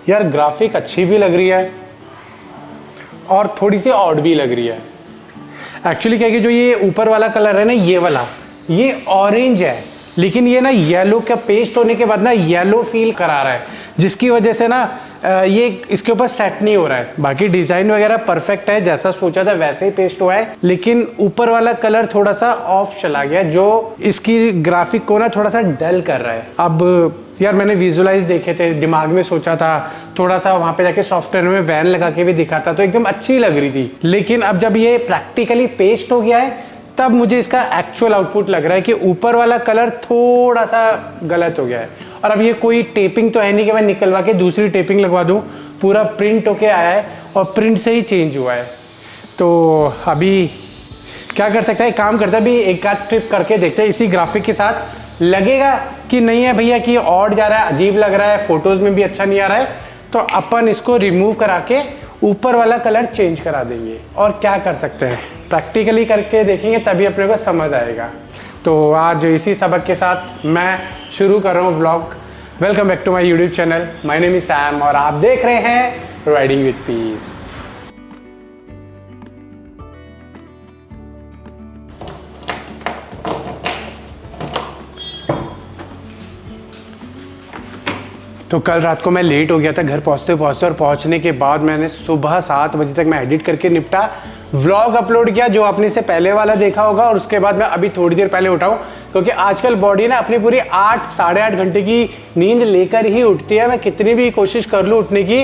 यार ग्राफिक अच्छी भी लग रही है और थोड़ी सी ऑड भी लग रही है। एक्चुअली क्या है कि जो ये ऊपर वाला कलर है ना, ये वाला, ये ऑरेंज है, लेकिन ये ना येलो का पेस्ट होने के बाद ना येलो फील करा रहा है, जिसकी वजह से ना ये इसके ऊपर सेट नहीं हो रहा है। बाकी डिजाइन वगैरह परफेक्ट है, जैसा सोचा था वैसे ही पेस्ट हुआ है, लेकिन ऊपर वाला कलर थोड़ा सा ऑफ चला गया, जो इसकी ग्राफिक को ना थोड़ा सा डल कर रहा है। अब यार मैंने विजुअलाइज देखे थे, दिमाग में सोचा था, थोड़ा सा वहां पे जाके सॉफ्टवेयर में वैन लगा के भी दिखा था, तो एकदम अच्छी लग रही थी। लेकिन अब जब ये प्रैक्टिकली पेस्ट हो गया है, तब मुझे इसका एक्चुअल आउटपुट लग रहा है कि ऊपर वाला कलर थोड़ा सा गलत हो गया है। और अब ये कोई टेपिंग तो है नहीं कि मैं निकलवा के दूसरी टेपिंग लगवा दूं, पूरा प्रिंट होके आया है और प्रिंट से ही चेंज हुआ है। तो अभी क्या कर सकते हैं, काम करते हैं, अभी एक आध ट्रिप करके देखते हैं इसी ग्राफिक के साथ, लगेगा कि नहीं है भैया कि ऑड जा रहा है, अजीब लग रहा है, फोटोज में भी अच्छा नहीं आ रहा है, तो अपन इसको रिमूव करा के ऊपर वाला कलर चेंज करा देंगे। और क्या कर सकते हैं, प्रैक्टिकली करके देखेंगे तभी अपने को समझ आएगा। तो आज इसी सबक के साथ मैं शुरू कर रहा हूँ vlog. Welcome back to my YouTube channel, my name is Sam और आप देख रहे हैं राइडिंग विद पीस। तो कल रात को मैं लेट हो गया था घर पहुंचते पहुंचते, और पहुंचने के बाद मैंने सुबह 7 बजे तक मैं एडिट करके निपटा, व्लॉग अपलोड किया जो आपने से पहले वाला देखा होगा। और उसके बाद मैं अभी थोड़ी देर पहले उठा हूँ, क्योंकि आजकल बॉडी ना अपनी पूरी 8 साढ़े 8 घंटे की नींद लेकर ही उठती है। मैं कितनी भी कोशिश कर लूँ उठने की,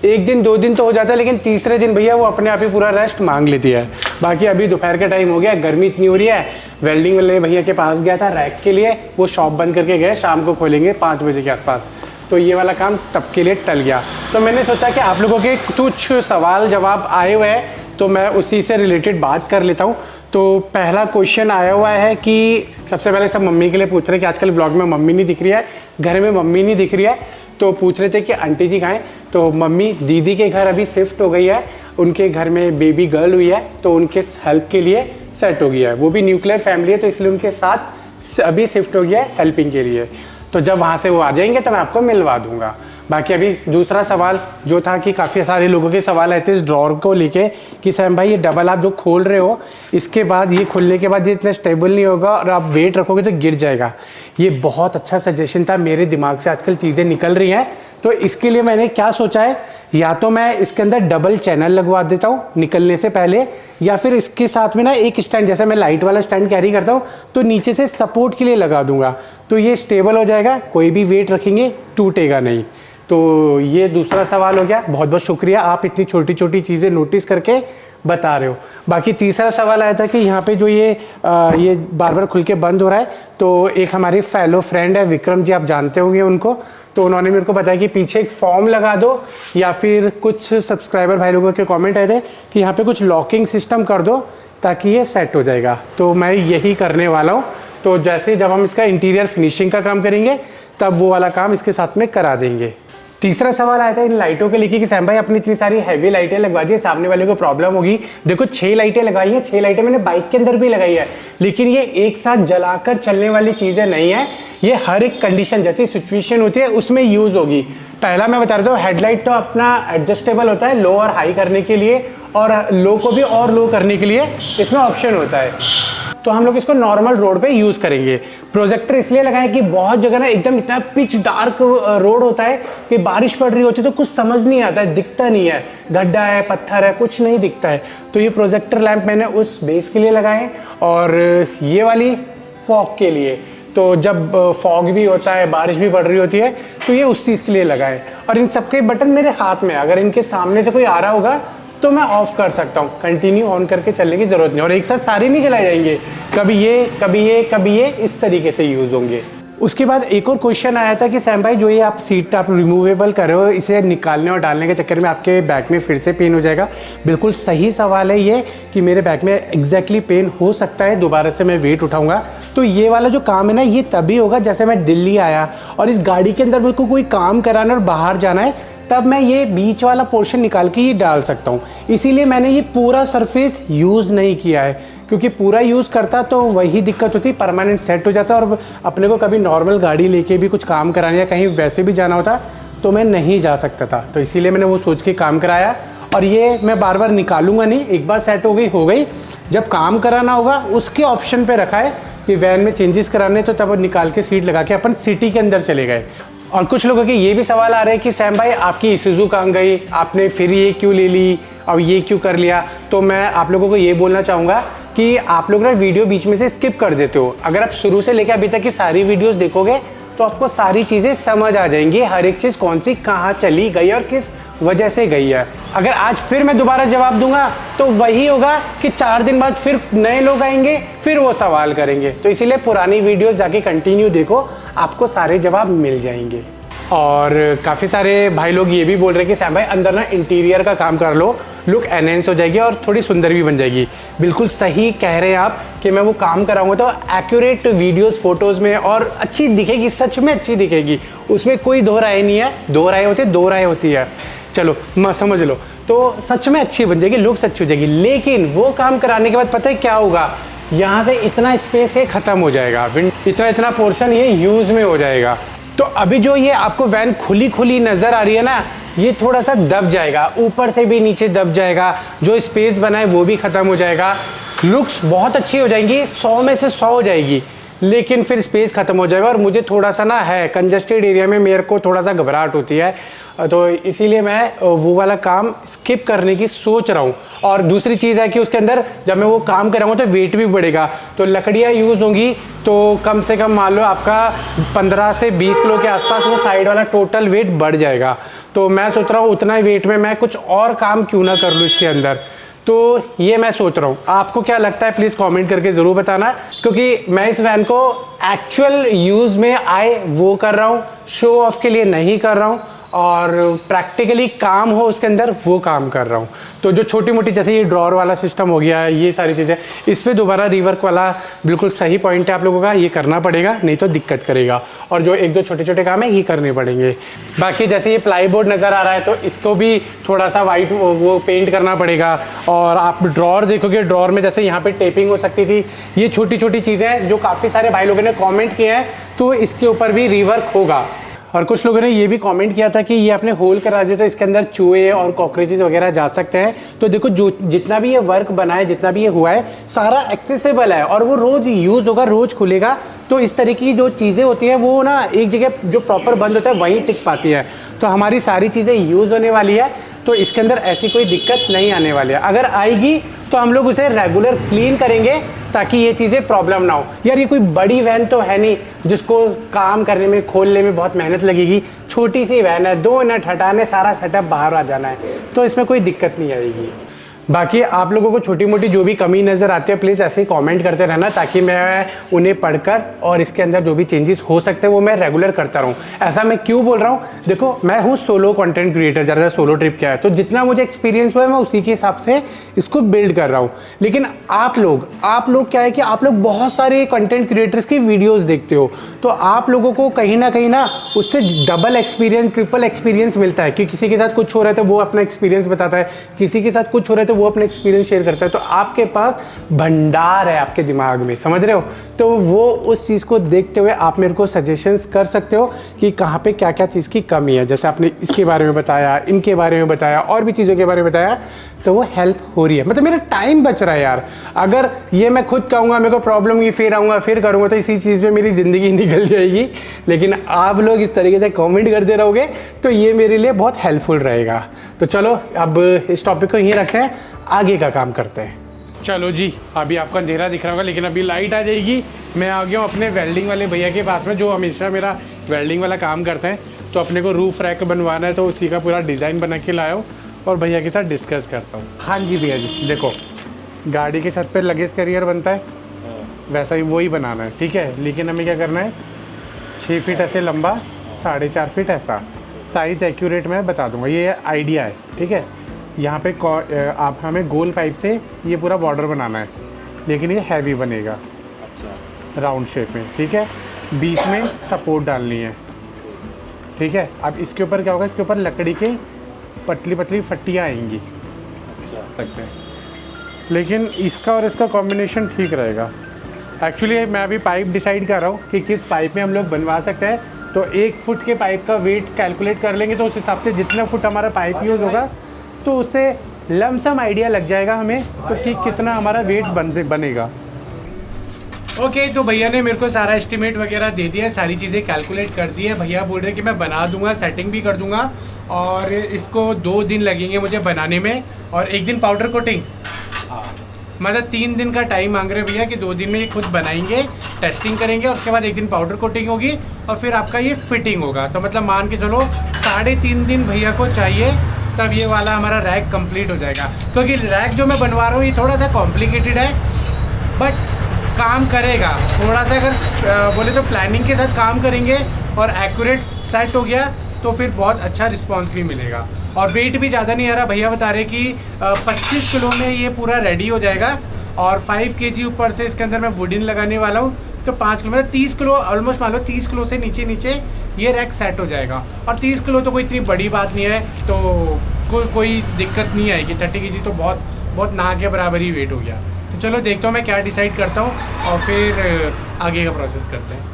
एक दिन 2 दिन तो हो जाता है, लेकिन तीसरे दिन भैया वो अपने आप ही पूरा रेस्ट मांग लेती है। बाकी अभी दोपहर का टाइम हो गया, गर्मी इतनी हो रही है, वेल्डिंग वाले भैया के पास गया था रैक के लिए, वो शॉप बंद करके गए, शाम को खोलेंगे 5 बजे के आसपास, तो ये वाला काम तब के लिए टल गया। तो मैंने सोचा कि आप लोगों के कुछ सवाल जवाब आए हुए हैं, तो मैं उसी से रिलेटेड बात कर लेता हूँ। तो पहला क्वेश्चन आया हुआ है कि सबसे पहले सब मम्मी के लिए पूछ रहे हैं कि आजकल ब्लॉग में मम्मी नहीं दिख रही है, घर में मम्मी नहीं दिख रही है, तो पूछ रहे थे कि आंटी जी कहाँ हैं। तो मम्मी दीदी के घर अभी शिफ्ट हो गई है, उनके घर में बेबी गर्ल हुई है, तो उनके हेल्प के लिए सेट हो गया है। वो भी न्यूक्लियर फैमिली है, तो इसलिए उनके साथ अभी शिफ्ट हो गया है हेल्पिंग के लिए। तो जब वहाँ से वो आ जाएंगे तो मैं आपको मिलवा दूंगा। बाकी अभी दूसरा सवाल जो था कि काफ़ी सारे लोगों के सवाल आए थे इस ड्रॉर को लेके कि सैम भाई ये डबल आप जो खोल रहे हो, इसके बाद ये खुलने के बाद ये इतना स्टेबल नहीं होगा और आप वेट रखोगे तो गिर जाएगा। ये बहुत अच्छा सजेशन था, मेरे दिमाग से आजकल चीज़ें निकल रही हैं। तो इसके लिए मैंने क्या सोचा है, या तो मैं इसके अंदर डबल चैनल लगवा देता हूँ निकलने से पहले, या फिर इसके साथ में ना एक स्टैंड, जैसे मैं लाइट वाला स्टैंड कैरी करता हूँ, तो नीचे से सपोर्ट के लिए लगा दूंगा, तो ये स्टेबल हो जाएगा, कोई भी वेट रखेंगे टूटेगा नहीं। तो ये दूसरा सवाल हो गया। बहुत बहुत शुक्रिया, आप इतनी छोटी छोटी चीज़ें नोटिस करके बता रहे हो। बाकी तीसरा सवाल आया था कि यहाँ पे जो ये बार बार खुल के बंद हो रहा है, तो एक हमारे फेलो फ्रेंड है विक्रम जी, आप जानते होंगे उनको, तो उन्होंने मेरे को बताया कि पीछे एक फॉर्म लगा दो, या फिर कुछ सब्सक्राइबर भाई लोगों के कमेंट आए थे कि यहाँ पे कुछ लॉकिंग सिस्टम कर दो ताकि ये सेट हो जाएगा। तो मैं यही करने वाला हूँ। तो जैसे जब हम इसका इंटीरियर फिनिशिंग का काम करेंगे तब वो वाला काम इसके साथ में करा देंगे। तीसरा सवाल आया था इन लाइटों के लेके कि सैम भाई अपनी इतनी सारी हैवी लाइटें लगवा दी, सामने वाले को प्रॉब्लम होगी। देखो 6 लाइटें लगाई हैं, 6 लाइटें मैंने बाइक के अंदर भी लगाई है, लेकिन ये एक साथ जलाकर चलने वाली चीज़ें नहीं है। ये हर एक कंडीशन जैसी सिचुएशन होती है उसमें यूज़ होगी। पहला मैं बता रहा हूँ, हेडलाइट तो अपना एडजस्टेबल होता है लो और हाई करने के लिए, और लो को भी और लो करने के लिए इसमें ऑप्शन होता है। तो हम लोग इसको नॉर्मल रोड पे यूज़ करेंगे। प्रोजेक्टर इसलिए लगाएं कि बहुत जगह ना एकदम इतना पिच डार्क रोड होता है कि बारिश पड़ रही होती है तो कुछ समझ नहीं आता है, दिखता नहीं है, गड्ढा है, पत्थर है, कुछ नहीं दिखता है। तो ये प्रोजेक्टर लैंप मैंने उस बेस के लिए लगाए, और ये वाली फॉग के लिए। तो जब फॉग भी होता है, बारिश भी पड़ रही होती है, तो ये उस चीज़ के लिए लगाए। और इन सबके बटन मेरे हाथ में, अगर इनके सामने से कोई आ रहा होगा तो मैं ऑफ कर सकता हूँ, कंटिन्यू ऑन करके चलने की जरूरत नहीं। और एक साथ सारे नहीं चलाए जाएंगे, कभी ये कभी ये कभी ये, इस तरीके से यूज होंगे। उसके बाद एक और क्वेश्चन आया था कि सैम भाई जो ये आप सीट आप रिमूवेबल कर रहे हो, इसे निकालने और डालने के चक्कर में आपके बैक में फिर से पेन हो जाएगा। बिल्कुल सही सवाल है ये कि मेरे बैक में एग्जैक्टली पेन हो सकता है, दोबारा से मैं वेट उठाऊंगा। तो ये वाला जो काम है ना, ये तभी होगा जैसे मैं दिल्ली आया और इस गाड़ी के अंदर मेरे को कोई काम कराना और बाहर जाना है, तब मैं ये बीच वाला पोर्शन निकाल के ये डाल सकता हूँ। इसीलिए मैंने ये पूरा सरफेस यूज़ नहीं किया है, क्योंकि पूरा यूज़ करता तो वही दिक्कत होती, परमानेंट सेट हो जाता, और अपने को कभी नॉर्मल गाड़ी लेके भी कुछ काम कराने या कहीं वैसे भी जाना होता तो मैं नहीं जा सकता था। तो इसीलिए मैंने वो सोच के काम कराया, और ये मैं बार बार निकालूंगा नहीं, एक बार सेट हो गई। जब काम कराना होगा उसके ऑप्शन पे रखा है कि वैन में चेंजेस कराने, तो तब निकाल के सीट लगा के अपन सिटी के अंदर चले गए। और कुछ लोगों के ये भी सवाल आ रहे हैं कि सैम भाई आपकी ईसुज़ू कहाँ गई, आपने फिर ये क्यों ले ली और ये क्यों कर लिया। तो मैं आप लोगों को ये बोलना चाहूँगा कि आप लोग ना वीडियो बीच में से स्किप कर देते हो। अगर आप शुरू से लेकर अभी तक की सारी वीडियोस देखोगे तो आपको सारी चीज़ें समझ आ जाएंगी, हर एक चीज़ कौन सी कहाँ चली गई और किस वजह से गई है। अगर आज फिर मैं दोबारा जवाब दूंगा तो वही होगा कि 4 दिन बाद फिर नए लोग आएंगे, फिर वो सवाल करेंगे। तो इसीलिए पुरानी वीडियोस जाके कंटिन्यू देखो, आपको सारे जवाब मिल जाएंगे। और काफ़ी सारे भाई लोग ये भी बोल रहे हैं कि सैम भाई अंदर ना इंटीरियर का काम कर लो, लुक एनहेंस हो जाएगी और थोड़ी सुंदर भी बन जाएगी। बिल्कुल सही कह रहे हैं आप कि मैं वो काम कराऊंगा तो एक्यूरेट वीडियोस फोटोज़ में और अच्छी दिखेगी, सच में अच्छी दिखेगी, उसमें कोई दो राय नहीं है। दो राय होती है, चलो समझ लो। तो सच में अच्छी बन जाएगी, लुक्स अच्छी हो जाएगी। लेकिन वो काम कराने के बाद पता है क्या होगा, यहाँ से इतना स्पेस है ख़त्म हो जाएगा, इतना पोर्शन ये यूज़ में हो जाएगा। तो अभी जो ये आपको वैन खुली नज़र आ रही है ना, ये थोड़ा सा दब जाएगा, ऊपर से भी नीचे दब जाएगा, जो स्पेस बना है वो भी ख़त्म हो जाएगा। लुक्स बहुत अच्छी हो जाएंगी, 100 में से 100 हो जाएगी, लेकिन फिर स्पेस ख़त्म हो जाएगा। और मुझे थोड़ा सा ना है कंजस्टेड एरिया में मेरे को थोड़ा सा घबराहट होती है, तो इसीलिए मैं वो वाला काम स्किप करने की सोच रहा हूँ। और दूसरी चीज़ है कि उसके अंदर जब मैं वो काम कराऊँगा तो वेट भी बढ़ेगा, तो लकड़ियाँ यूज़ होंगी, तो कम से कम मान लो आपका 15 से 20 किलो के आसपास वो साइड वाला टोटल वेट बढ़ जाएगा। तो मैं सोच रहा हूँ उतना ही वेट में मैं कुछ और काम क्यों ना कर लूँ इसके अंदर। तो ये मैं सोच रहा हूँ, आपको क्या लगता है प्लीज़ कमेंट करके ज़रूर बताना, क्योंकि मैं इस वैन को एक्चुअल यूज़ में आए वो कर रहा हूँ, शो ऑफ के लिए नहीं कर रहा हूँ, और प्रैक्टिकली काम हो उसके अंदर वो काम कर रहा हूँ। तो जो छोटी मोटी जैसे ये ड्रॉर वाला सिस्टम हो गया, ये सारी चीज़ें, इस पर दोबारा रिवर्क वाला बिल्कुल सही पॉइंट है आप लोगों का, ये करना पड़ेगा, नहीं तो दिक्कत करेगा। और जो एक दो छोटे छोटे काम है ये करने पड़ेंगे। बाकी जैसे ये प्लाई बोर्ड नज़र आ रहा है तो इसको भी थोड़ा सा वाइट वो पेंट करना पड़ेगा। और आप ड्रॉर देखोगे, ड्रॉर में जैसे यहाँ पर टेपिंग हो सकती थी, ये छोटी छोटी चीज़ें हैं जो काफ़ी सारे भाई लोगों ने कॉमेंट किए हैं, तो इसके ऊपर भी रिवर्क होगा। और कुछ लोगों ने ये भी कमेंट किया था कि ये आपने होल करा दिया तो इसके अंदर चूहे और कॉकरोचेस वगैरह जा सकते हैं। तो देखो जो जितना भी ये वर्क बना है, जितना भी ये हुआ है, सारा एक्सेसिबल है और वो रोज़ यूज़ होगा, रोज़ खुलेगा। तो इस तरह की जो चीज़ें होती हैं वो ना एक जगह जो प्रॉपर बंद होता है वहीं टिक पाती है। तो हमारी सारी चीज़ें यूज़ होने वाली है, तो इसके अंदर ऐसी कोई दिक्कत नहीं आने वाली है। अगर आएगी तो हम लोग उसे रेगुलर क्लीन करेंगे ताकि ये चीज़ें प्रॉब्लम ना हो। यार ये कोई बड़ी वैन तो है नहीं जिसको काम करने में, खोलने में बहुत मेहनत लगेगी। छोटी सी वैन है, 2 मिनट हटाने सारा सेटअप बाहर आ जाना है, तो इसमें कोई दिक्कत नहीं आएगी। बाकी आप लोगों को छोटी मोटी जो भी कमी नज़र आती है प्लीज़ ऐसे ही कमेंट करते रहना, ताकि मैं उन्हें पढ़कर और इसके अंदर जो भी चेंजेस हो सकते हैं वो मैं रेगुलर करता रहूँ। ऐसा मैं क्यों बोल रहा हूँ, देखो मैं हूँ सोलो कंटेंट क्रिएटर, ज़्यादा सोलो ट्रिप किया है, तो जितना मुझे एक्सपीरियंस हुआ है मैं उसी के हिसाब से इसको बिल्ड कर रहा हूँ। लेकिन आप लोग क्या है कि आप लोग बहुत सारे कंटेंट क्रिएटर्स की वीडियोज़ देखते हो, तो आप लोगों को कहीं ना उससे डबल एक्सपीरियंस, ट्रिपल एक्सपीरियंस मिलता है कि किसी के साथ कुछ हो रहा है तो वो अपना एक्सपीरियंस बताता है, किसी के साथ कुछ हो रहा है तो वो अपना एक्सपीरियंस शेयर करता है। तो आपके पास भंडार है आपके दिमाग में, समझ रहे हो। तो वो उस चीज़ को देखते हुए आप मेरे को सजेशंस कर सकते हो कि कहाँ पे क्या क्या चीज़ की कमी है। जैसे आपने इसके बारे में बताया, इनके बारे में बताया, और भी चीज़ों के बारे में बताया, तो वो हेल्प हो रही है। मतलब मेरा टाइम बच रहा है यार। अगर ये मैं खुद कहूँगा मेरे को प्रॉब्लम हुई, फिर आऊँगा फिर करूँगा, तो इसी चीज़ में मेरी ज़िंदगी निकल जाएगी। लेकिन आप लोग इस तरीके से कमेंट करते रहोगे तो ये मेरे लिए बहुत हेल्पफुल रहेगा। तो चलो अब इस टॉपिक को यहीं रखते हैं, आगे का काम करते हैं। चलो जी, अभी आपको अंधेरा दिख रहा होगा लेकिन अभी लाइट आ जाएगी। मैं आ गया हूँ अपने वेल्डिंग वाले भैया के पास में, जो हमेशा मेरा वेल्डिंग वाला काम करते हैं। तो अपने को रूफ रैक बनवाना है, तो उसी का पूरा डिज़ाइन बना के लाया हूँ और भैया के साथ डिस्कस करता हूँ। हाँ जी भैया जी, देखो गाड़ी के छत पे लगेज कैरियर बनता है, वैसा ही वही बनाना है, ठीक है। लेकिन हमें क्या करना है, 6 फीट ऐसे लंबा, 4.5 फीट ऐसा। साइज़ एक्यूरेट मैं बता दूंगा, ये आइडिया है, ठीक है। यहाँ पे आप हमें गोल पाइप से ये पूरा बॉर्डर बनाना है, लेकिन ये हैवी बनेगा, अच्छा, राउंड शेप में, ठीक है। बीच में सपोर्ट डालनी है, ठीक है। अब इसके ऊपर क्या होगा, इसके ऊपर लकड़ी के पतली पतली फट्टियाँ आएंगी, लगते हैं। लेकिन इसका और इसका कॉम्बिनेशन ठीक रहेगा। एक्चुअली मैं अभी पाइप डिसाइड कर रहा हूँ कि किस पाइप में हम लोग बनवा सकते हैं तो 1 फुट के पाइप का वेट कैलकुलेट कर लेंगे तो उस हिसाब से जितना फुट हमारा पाइप यूज़ होगा तो उससे लमसम आइडिया लग जाएगा हमें तो कि कितना हमारा वेट बनेगा। ओके तो भैया ने मेरे को सारा एस्टिमेट वगैरह दे दिया है, सारी चीज़ें कैलकुलेट कर दी है। भैया बोल रहे हैं कि मैं बना दूंगा, सेटिंग भी कर दूंगा और इसको 2 दिन लगेंगे मुझे बनाने में और 1 दिन पाउडर कोटिंग। मतलब 3 दिन का टाइम मांग रहे भैया कि 2 दिन में ये खुद बनाएंगे, टेस्टिंग करेंगे और उसके बाद 1 दिन पाउडर कोटिंग होगी और फिर आपका ये फिटिंग होगा। तो मतलब मान के चलो 3.5 दिन भैया को चाहिए, तब ये वाला हमारा रैक कंप्लीट हो जाएगा। क्योंकि रैक जो मैं बनवा रहा हूँ ये थोड़ा सा कॉम्प्लिकेटेड है बट काम करेगा। थोड़ा सा अगर बोले तो प्लानिंग के साथ काम करेंगे और एक्यूरेट सेट हो गया तो फिर बहुत अच्छा रिस्पांस भी मिलेगा। और वेट भी ज़्यादा नहीं आ रहा, भैया बता रहे कि 25 किलो में ये पूरा रेडी हो जाएगा और 5 kg ऊपर से इसके अंदर मैं वुडन लगाने वाला हूँ तो 5 किलो मतलब 30 किलो ऑलमोस्ट मान लो 30 किलो से नीचे ये रैक सेट हो जाएगा। और 30 किलो तो कोई इतनी बड़ी बात नहीं है, तो कोई दिक्कत नहीं आएगी। 30 kg तो बहुत ना के बराबर ही वेट हो गया। तो चलो देखता हूँ मैं क्या डिसाइड करता हूँ और फिर आगे का प्रोसेस करते हैं।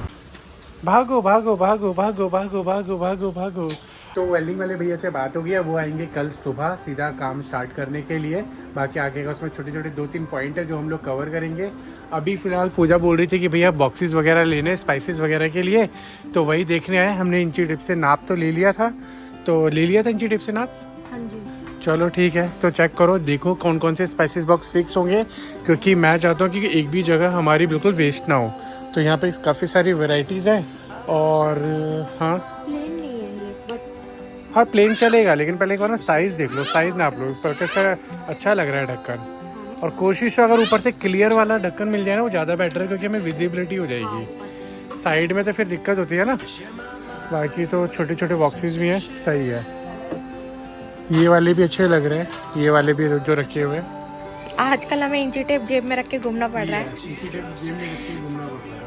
भागो भागो भागो भागो भागो भागो भागो भागो। तो वेल्डिंग वाले भैया से बात हो गई है, वो आएंगे कल सुबह सीधा काम स्टार्ट करने के लिए। बाकी आगे का उसमें छोटे छोटे 2-3 पॉइंट है जो हम लोग कवर करेंगे। अभी फ़िलहाल पूजा बोल रही थी कि भैया बॉक्सेस वगैरह लेने स्पाइसेस वगैरह के लिए, तो वही देखने आए। हमने इंची टिप से नाप तो ले लिया था, इंची टिप से नाप। हाँ जी चलो ठीक है, तो चेक करो देखो कौन कौन से स्पाइसेस बॉक्स फिक्स होंगे, क्योंकि मैं चाहता हूँ कि एक भी जगह हमारी बिल्कुल वेस्ट ना हो। तो यहाँ पे काफ़ी सारी वेराइटीज़ हैं और हाँ प्लेन नहीं है ये बट हाँ प्लेन चलेगा, लेकिन पहले एक बार ना साइज़ देख लो, साइज़ नाप लो। ऊपर का इसका अच्छा लग रहा है ढक्कन, और कोशिश हो अगर ऊपर से क्लियर वाला ढक्कन मिल जाए ना वो ज़्यादा बेटर है, क्योंकि हमें विजिबिलिटी हो जाएगी। साइड में तो फिर दिक्कत होती है ना। बाकी तो छोटे छोटे बॉक्सेस भी हैं, सही है। ये वाले भी अच्छे लग रहे हैं, ये वाले भी जो रखे हुए हैं। आजकल हमें इंची टेप जेब में रख के घूमना पड़ रहा है। इंची टेप जेब में रख के घूमना पड़ रहा है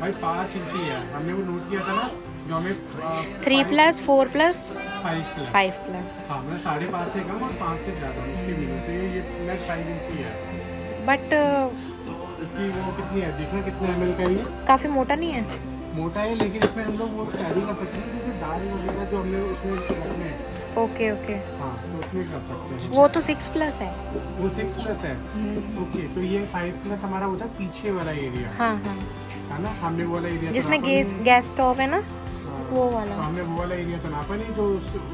भाई। 5 इंची है, हमने वो नोट किया था ना जो हमें 3+, 4+, 5+। 5+। हाँ मतलब 5.5 से कम और 5 से ज़्यादा उसकी मिली, तो ये नेट 5 इंची है। बट इसकी वो कितनी है देखना, कितने ml का ये काफ़ी मोटा नहीं है। मोटा है, लेकिन इसमें हम लोग वो कैरी कर सकते हैं, जैसे दाल वगैरह जो हमने उसमें रखने हैं। ओके ओके, हाँ तो उसमें कर सकते हैं। वो तो 6+ है। वो 6+ है। ओके तो ये 5+ हमारा होता है पीछे वाला एरिया। हाँ हाँ, है ना, हमने वो वाला एरिया जिसमें गैस स्टोव है ना, वो वाला। तो हमने वो वाला एरिया तो नापा नहीं, जो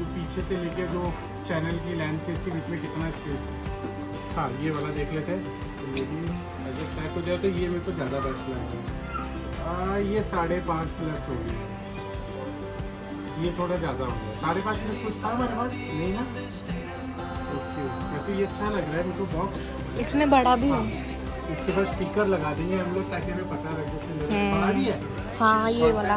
पीछे से लेके जो चैनल की लेंथ थी उसके बीच में कितना स्पेस है। हाँ ये वाला देख लेते हैं, ये भी अगर सेट हो जाए तो ये मेरे को ज़्यादा बेस्ट लग रहा है। ये 5.5+ हो गया, ये थोड़ा ज़्यादा हो गया। 5.5+ कुछ था हमारे पास नहीं ना। ओके वैसे ये अच्छा लग रहा है मेरे को बॉक्स। इसमें बड़ा भी है। इसके पास स्टिकर लगा देंगे हम लोग ताकि हमें पता लगे बड़ा भी है। हाँ ये वाला,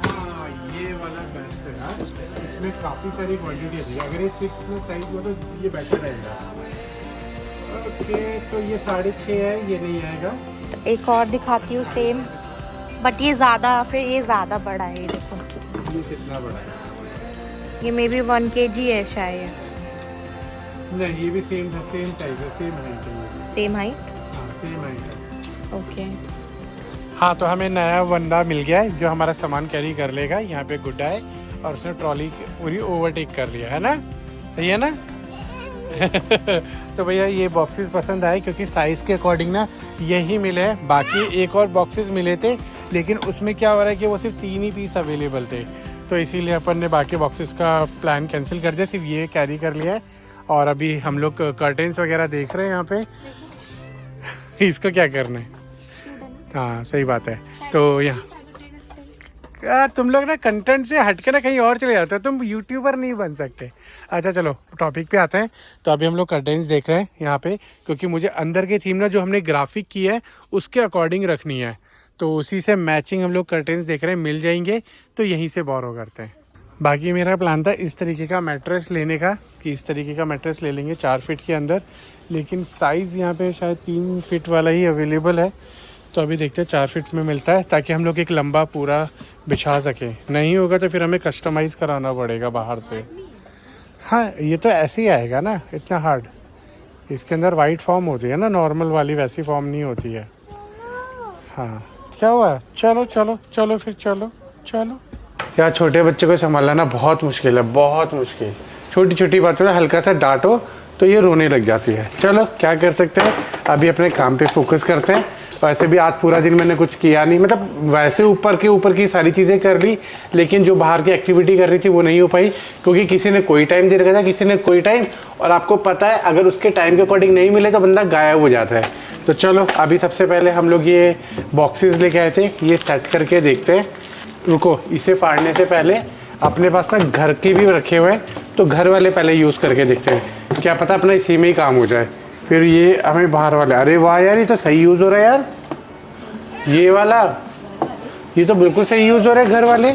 हाँ ये वाला बेस्ट है यार, इसमें काफ़ी सारी क्वांटिटी है। अगर ये 6+ साइज हो तो ये बेटर रहेगा। ओके तो ये 6.5 है, ये नहीं आएगा। तो एक और दिखाती हूँ सेम, बट ये ज़्यादा बड़ा है। ये देखो ये कितना बड़ा है, ये मे बी 1 kg है शायद। नहीं ये भी सेम साइज है, सेम हाइट है। सेम हाइट, हाँ सेम हाइट है। ओके। हाँ तो हमें नया बंदा मिल गया है जो हमारा सामान कैरी कर लेगा। यहाँ पे गुड्डा है और उसने ट्रॉली पूरी ओवरटेक कर लिया है ना, सही है ना। तो भैया ये बॉक्सेस पसंद आए क्योंकि साइज़ के अकॉर्डिंग ना यही मिले हैं। बाकी एक और बॉक्सेस मिले थे, लेकिन उसमें क्या हो रहा है कि वो सिर्फ 3 ही पीस अवेलेबल थे, तो इसीलिए अपन ने बाकी बॉक्सेस का प्लान कैंसिल कर दिया, सिर्फ ये कैरी कर लिया है। और अभी हम लोग कर्टेंस वगैरह देख रहे हैं यहाँ पे। इसको क्या करना है, हाँ सही बात है। तो यहाँ यार तुम लोग ना कंटेंट से हट के ना कहीं और चले जाते हो, तुम यूट्यूबर नहीं बन सकते। अच्छा चलो टॉपिक पे आते हैं। तो अभी हम लोग कर्टेंस देख रहे हैं यहाँ पे, क्योंकि मुझे अंदर की थीम ना जो हमने ग्राफिक की है उसके अकॉर्डिंग रखनी है, तो उसी से मैचिंग हम लोग कर्टेंस देख रहे हैं, मिल जाएंगे तो यहीं से बोरो करते हैं। बाकी मेरा प्लान था इस तरीके का मैट्रेस लेने का, कि इस तरीके का मैट्रेस ले लेंगे 4 फीट के अंदर, लेकिन साइज़ यहाँ पे शायद 3 फीट वाला ही अवेलेबल है। तो अभी देखते हैं 4 फीट में मिलता है, ताकि हम लोग एक लंबा पूरा बिछा सकें। नहीं होगा तो फिर हमें कस्टमाइज़ कराना पड़ेगा बाहर से। हाँ ये तो ऐसे ही आएगा ना, इतना हार्ड। इसके अंदर वाइट फॉर्म होती है ना नॉर्मल वाली, वैसी फॉर्म नहीं होती है। हाँ क्या हुआ? चलो चलो चलो फिर चलो चलो। यार छोटे बच्चे को संभालना ना बहुत मुश्किल है, बहुत मुश्किल। छोटी छोटी बातों में हल्का सा डांटो तो ये रोने लग जाती है। चलो क्या कर सकते हैं, अभी अपने काम पे फोकस करते हैं। वैसे भी आज पूरा दिन मैंने कुछ किया नहीं, मतलब वैसे ऊपर की सारी चीज़ें कर ली, लेकिन जो बाहर की एक्टिविटी कर रही थी वो नहीं हो पाई, क्योंकि किसी ने कोई टाइम दे रखा था, किसी ने कोई टाइम। और आपको पता है अगर उसके टाइम के अकॉर्डिंग नहीं मिले तो बंदा गायब हो जाता है। तो चलो अभी सबसे पहले हम लोग ये बॉक्सेस लेके आए थे, ये सेट करके देखते हैं। रुको, इसे फाड़ने से पहले अपने पास ना घर के भी रखे हुए हैं, तो घर वाले पहले यूज़ करके देखते हैं, क्या पता अपना इसी में ही काम हो जाए। फिर ये हमें बाहर वाले, अरे वाह यार ये तो सही यूज़ हो रहा है यार, ये वाला ये तो बिल्कुल सही यूज़ हो रहा है घर वाले।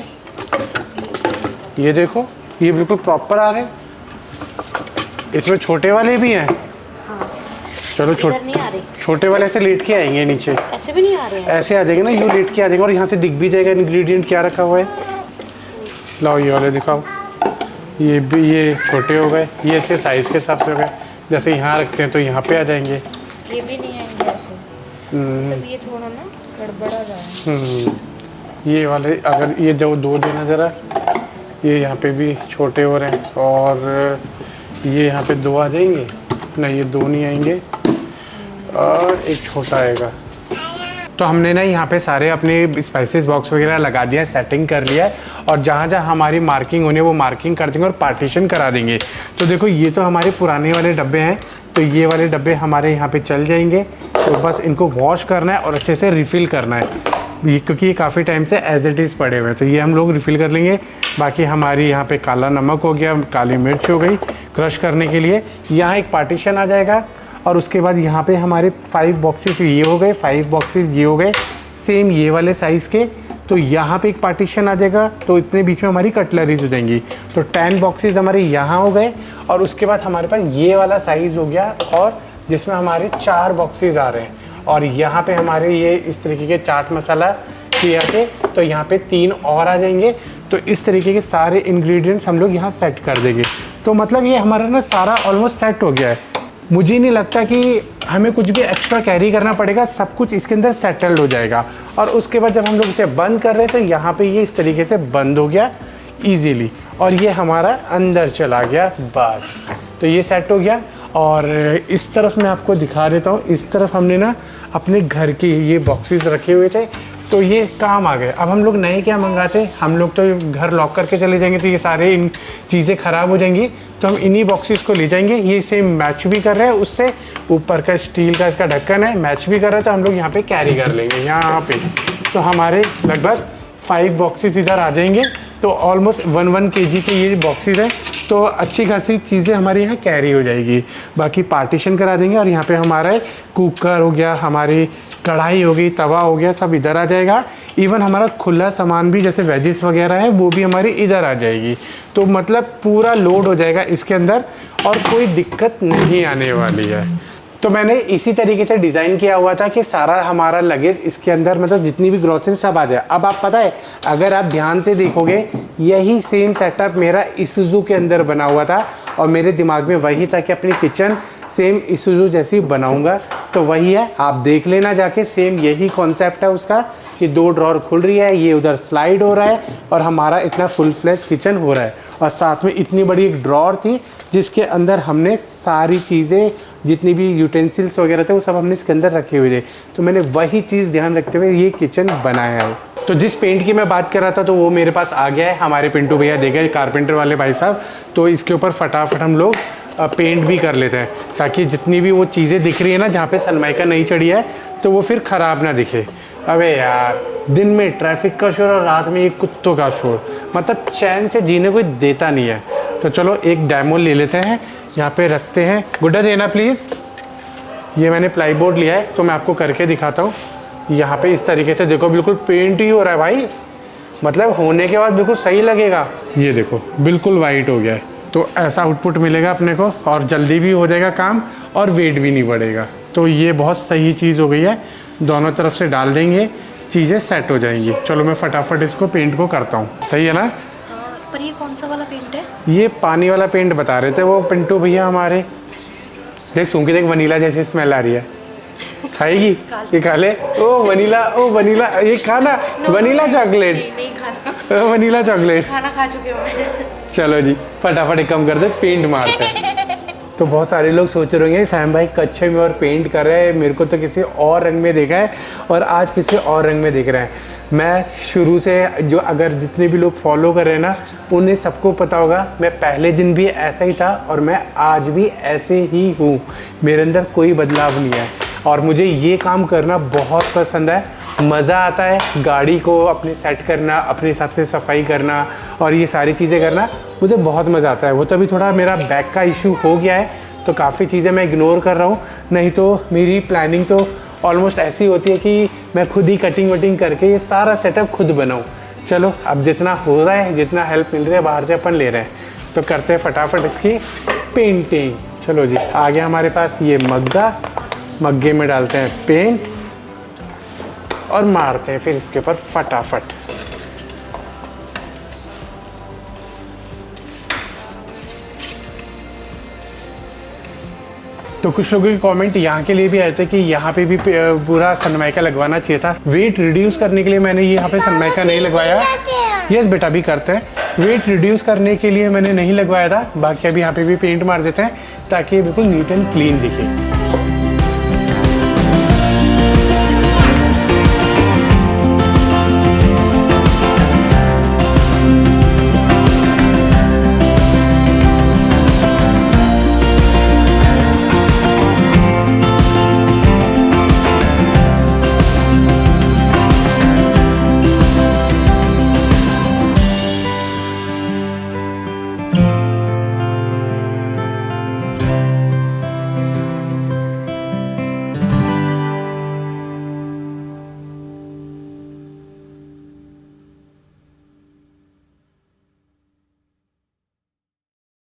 ये देखो ये बिल्कुल प्रॉपर आ रहे हैं। इसमें छोटे वाले भी हैं। चलो छोटे वाले ऐसे लेट के आएंगे नीचे, ऐसे भी नहीं आ रहे हैं, ऐसे आ जाएंगे ना, यूँ लेट के आ जाएंगे और यहाँ से दिख भी जाएगा इंग्रेडिएंट क्या रखा हुआ है। लाओ ये वाले दिखाओ, ये भी ये छोटे हो गए, ये इसके साइज़ के हिसाब से हो गए। जैसे यहाँ रखते हैं तो यहाँ पे आ जाएंगे, ये भी नहीं आएंगे ऐसे, मतलब ये थोड़ा ना गड़बड़ा जाए। ये वाले अगर ये जो दो देना ज़रा, ये यहाँ पे भी छोटे हो रहे हैं, और ये यहाँ पे दो आ जाएंगे, नहीं ये दो नहीं आएंगे और एक छोटा आएगा। तो हमने ना यहाँ पे सारे अपने स्पाइसेस बॉक्स वगैरह लगा दिया है, सेटिंग कर लिया है, और जहाँ जहाँ हमारी मार्किंग होनी है वो मार्किंग कर देंगे और पार्टीशन करा देंगे। तो देखो ये तो हमारे पुराने वाले डब्बे हैं, तो ये वाले डब्बे हमारे यहाँ पे चल जाएंगे। तो बस इनको वॉश करना है और अच्छे से रिफ़िल करना है, ये क्योंकि ये काफ़ी टाइम से एज इट इज़ पड़े हुए हैं, तो ये हम लोग रिफ़िल कर लेंगे। बाकी हमारी यहाँ पे काला नमक हो गया, काली मिर्च हो गई क्रश करने के लिए, यहाँ एक पार्टीशन आ जाएगा। और उसके बाद यहाँ पे हमारे 5 बॉक्सेस ये हो गए, 5 बॉक्सेस ये हो गए सेम ये वाले साइज़ के, तो यहाँ पे एक पार्टीशन आ जाएगा। तो इतने बीच में हमारी कटलरीज हो जाएंगी, तो 10 बॉक्सेस हमारे यहाँ हो गए। और उसके बाद हमारे पास ये वाला साइज़ हो गया, और जिसमें हमारे 4 बॉक्सेस आ रहे हैं, और यहाँ पे हमारे ये इस तरीके के चाट मसाला किया थे, तो यहाँ पे 3 और आ जाएंगे। तो इस तरीके के सारे इंग्रेडिएंट्स हम लोग यहाँ सेट कर देंगे। तो मतलब ये हमारा ना सारा ऑलमोस्ट सेट हो गया है। मुझे नहीं लगता कि हमें कुछ भी एक्स्ट्रा कैरी करना पड़ेगा, सब कुछ इसके अंदर सेटल्ड हो जाएगा। और उसके बाद जब हम लोग इसे बंद कर रहे हैं तो यहाँ पे ये इस तरीके से बंद हो गया ईजीली, और ये हमारा अंदर चला गया बस। तो ये सेट हो गया। और इस तरफ मैं आपको दिखा देता हूँ, इस तरफ हमने ना अपने घर के ये बॉक्सेस रखे हुए थे, तो ये काम आ गए। अब हम लोग नए क्या मंगाते, हम लोग तो घर लॉक करके चले जाएंगे, तो ये सारे इन चीज़ें ख़राब हो जाएंगी। तो हम इन्हीं बॉक्सेस को ले जाएंगे, ये सेम मैच भी कर रहे हैं उससे, ऊपर का स्टील का इसका ढक्कन है, मैच भी कर रहा है, तो हम लोग यहाँ पे कैरी कर लेंगे यहाँ पे। तो हमारे लगभग 5 बॉक्सेस इधर आ जाएंगे, तो ऑलमोस्ट 1 kg के ये बॉक्सेस हैं, तो अच्छी खासी चीज़ें हमारे यहाँ कैरी हो जाएगी। बाकी पार्टीशन करा देंगे, और यहाँ पे हमारा कुकर हो गया, हमारी कढ़ाई हो गई, तवा हो गया, सब इधर आ जाएगा। इवन हमारा खुला सामान भी जैसे वेजिस वगैरह है वो भी हमारी इधर आ जाएगी। तो मतलब पूरा लोड हो जाएगा इसके अंदर, और कोई दिक्कत नहीं आने वाली है। तो मैंने इसी तरीके से डिज़ाइन किया हुआ था कि सारा हमारा लगेज इसके अंदर, मतलब जितनी भी ग्रोसरी सब आ जाए। अब आप पता है, अगर आप ध्यान से देखोगे, यही सेम सेटअप मेरा इसूजू के अंदर बना हुआ था, और मेरे दिमाग में वही था कि अपनी किचन सेम इसूजू जैसी बनाऊंगा। तो वही है, आप देख लेना जाके, सेम यही कॉन्सेप्ट है उसका कि 2 ड्रॉर खुल रही है, ये उधर स्लाइड हो रहा है, और हमारा इतना फुल फ्लैश किचन हो रहा है। और साथ में इतनी बड़ी एक ड्रॉर थी जिसके अंदर हमने सारी चीज़ें, जितनी भी यूटेंसिल्स वगैरह थे वो सब हमने इसके अंदर रखे हुए थे। तो मैंने वही चीज़ ध्यान रखते हुए ये किचन बनाया है। तो जिस पेंट की मैं बात कर रहा था तो वो मेरे पास आ गया है, हमारे पिंटू भैया दे गए, कारपेंटर वाले भाई साहब। तो इसके ऊपर फटाफट हम लोग पेंट भी कर लेते हैं, ताकि जितनी भी वो चीज़ें दिख रही है ना जहाँ पे सनमाइका नहीं चढ़ी है, तो वो फिर ख़राब ना दिखे। अबे यार, दिन में ट्रैफिक का शोर और रात में ये कुत्तों का शोर, मतलब चैन से जीने कोई देता नहीं है। तो चलो एक डेमो ले लेते हैं, यहाँ पे रखते हैं। गुड्डा देना प्लीज़। ये मैंने प्लाईबोर्ड लिया है, तो मैं आपको करके दिखाता हूँ। यहाँ पे इस तरीके से देखो, बिल्कुल पेंट ही हो रहा है भाई, मतलब होने के बाद बिल्कुल सही लगेगा। ये देखो बिल्कुल वाइट हो गया है। तो ऐसा आउटपुट मिलेगा अपने को, और जल्दी भी हो जाएगा काम, और वेट भी नहीं बढ़ेगा। तो ये बहुत सही चीज़ हो गई है। दोनों तरफ से डाल देंगे, चीज़ें सेट हो जाएंगी। चलो मैं फटाफट इसको पेंट को करता हूँ, सही है ना? पर ये कौन सा वाला पेंट है? ये पानी वाला पेंट बता रहे थे वो पिंटू भैया हमारे। देख सूंघ के देख, वनीला जैसी स्मेल आ रही है। खाएगी? ये खा ले। ओ वनीला ये खाना, वनीला चॉकलेट, नहीं खाना, वनीला चॉकलेट। खाना खा चुके हो मैं। चलो जी फटाफट एक कम कर दे, पेंट मारते हैं। तो बहुत सारे लोग सोच रहे होंगे सैम भाई कच्छे में और पेंट कर रहे हैं, मेरे को तो किसी और रंग में देखा है और आज किसी और रंग में दिख रहे हैं। मैं शुरू से जो अगर जितने भी लोग फॉलो कर रहे हैं ना, उन्हें सबको पता होगा मैं पहले दिन भी ऐसा ही था और मैं आज भी ऐसे ही हूँ। मेरे अंदर कोई बदलाव नहीं है और मुझे ये काम करना बहुत पसंद है। मज़ा आता है गाड़ी को अपने सेट करना, अपने हिसाब से सफाई करना और ये सारी चीज़ें करना, मुझे बहुत मज़ा आता है। वो तो अभी थोड़ा मेरा बैक का इशू हो गया है तो काफ़ी चीज़ें मैं इग्नोर कर रहा हूँ, नहीं तो मेरी प्लानिंग तो ऑलमोस्ट ऐसी होती है कि मैं खुद ही कटिंग वटिंग करके ये सारा सेटअप खुद बनाऊँ। चलो अब जितना हो रहा है, जितना हेल्प मिल रही है बाहर से अपन ले रहे हैं, तो करते हैं फटाफट इसकी पेंटिंग। चलो जी आ गया हमारे पास ये मग्गा, मग्गे में डालते हैं पेंट और मारते हैं फिर इसके ऊपर फटाफट। तो कुछ लोगों के कमेंट यहाँ के लिए भी आए थे कि यहाँ पे भी पूरा सनमाइका लगवाना चाहिए था। वेट रिड्यूस करने के लिए मैंने यहाँ पे सनमाइका नहीं लगवाया। यस बेटा भी करते हैं। वेट रिड्यूस करने के लिए मैंने नहीं लगवाया था। बाकी अभी यहाँ पे भी पेंट मार देते हैं ताकि ये बिल्कुल नीट एंड क्लीन दिखे।